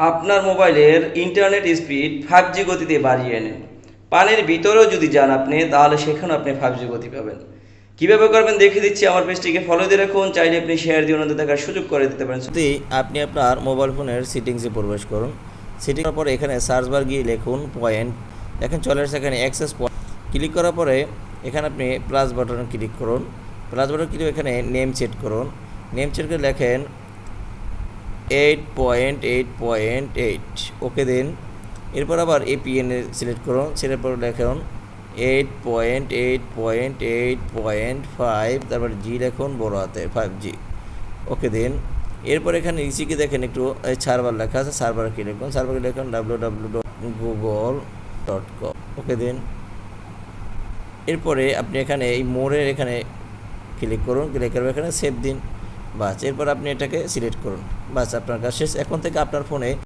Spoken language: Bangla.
আপনার মোবাইলের ইন্টারনেট স্পিড 5G গতিতে বাড়িয়ে নিন। পানির ভিতরেও যদি যান আপনি, তাহলে সেখানেও আপনি 5G গতি পাবেন। কীভাবে করবেন দেখিয়ে দিচ্ছি। আমার পেজটিকে ফলো দিয়ে রাখুন, চাইলে আপনি শেয়ার দিয়ে অন্যদের দেখার সুযোগ করে দিতে পারেন। যদি আপনি আপনার মোবাইল ফোনের সেটিংসে প্রবেশ করুন, সেটিং করার পরে এখানে সার্চ বার গিয়ে লিখুন পয়েন্ট, দেখেন চলে আসছে এখানে অ্যাক্সেস পয়েন্ট। ক্লিক করার পরে এখানে আপনি প্লাস বাটনে ক্লিক করুন, প্লাস বাটন ক্লিক এখানে নেম সেট করুন, নেম সেট করে লেখেন 8.8.8 ওকে দিন। এরপর আবার এপিএন সিলেক্ট করুন, সিলেক্ট করে লেখুন 8.8.8.5, তারপর জি লিখুন বড় হাতের 5G ওকে দিন। এরপর এখানে নিচে কি দেখেন একটু সার্ভার লেখা আছে, সার্ভার কি লিখুন, সার্ভার লিখুন www.google.com ওকে দিন। এরপরে আপনি এখানে এই মোড়ের এখানে ক্লিক করুন, ক্লিক করে এখানে সেভ দিন, বাস। এরপর আপনি এটাকে সিলেক্ট করুন, বাস আপনার কাজ শেষ। এখন থেকে আপনার ফোনে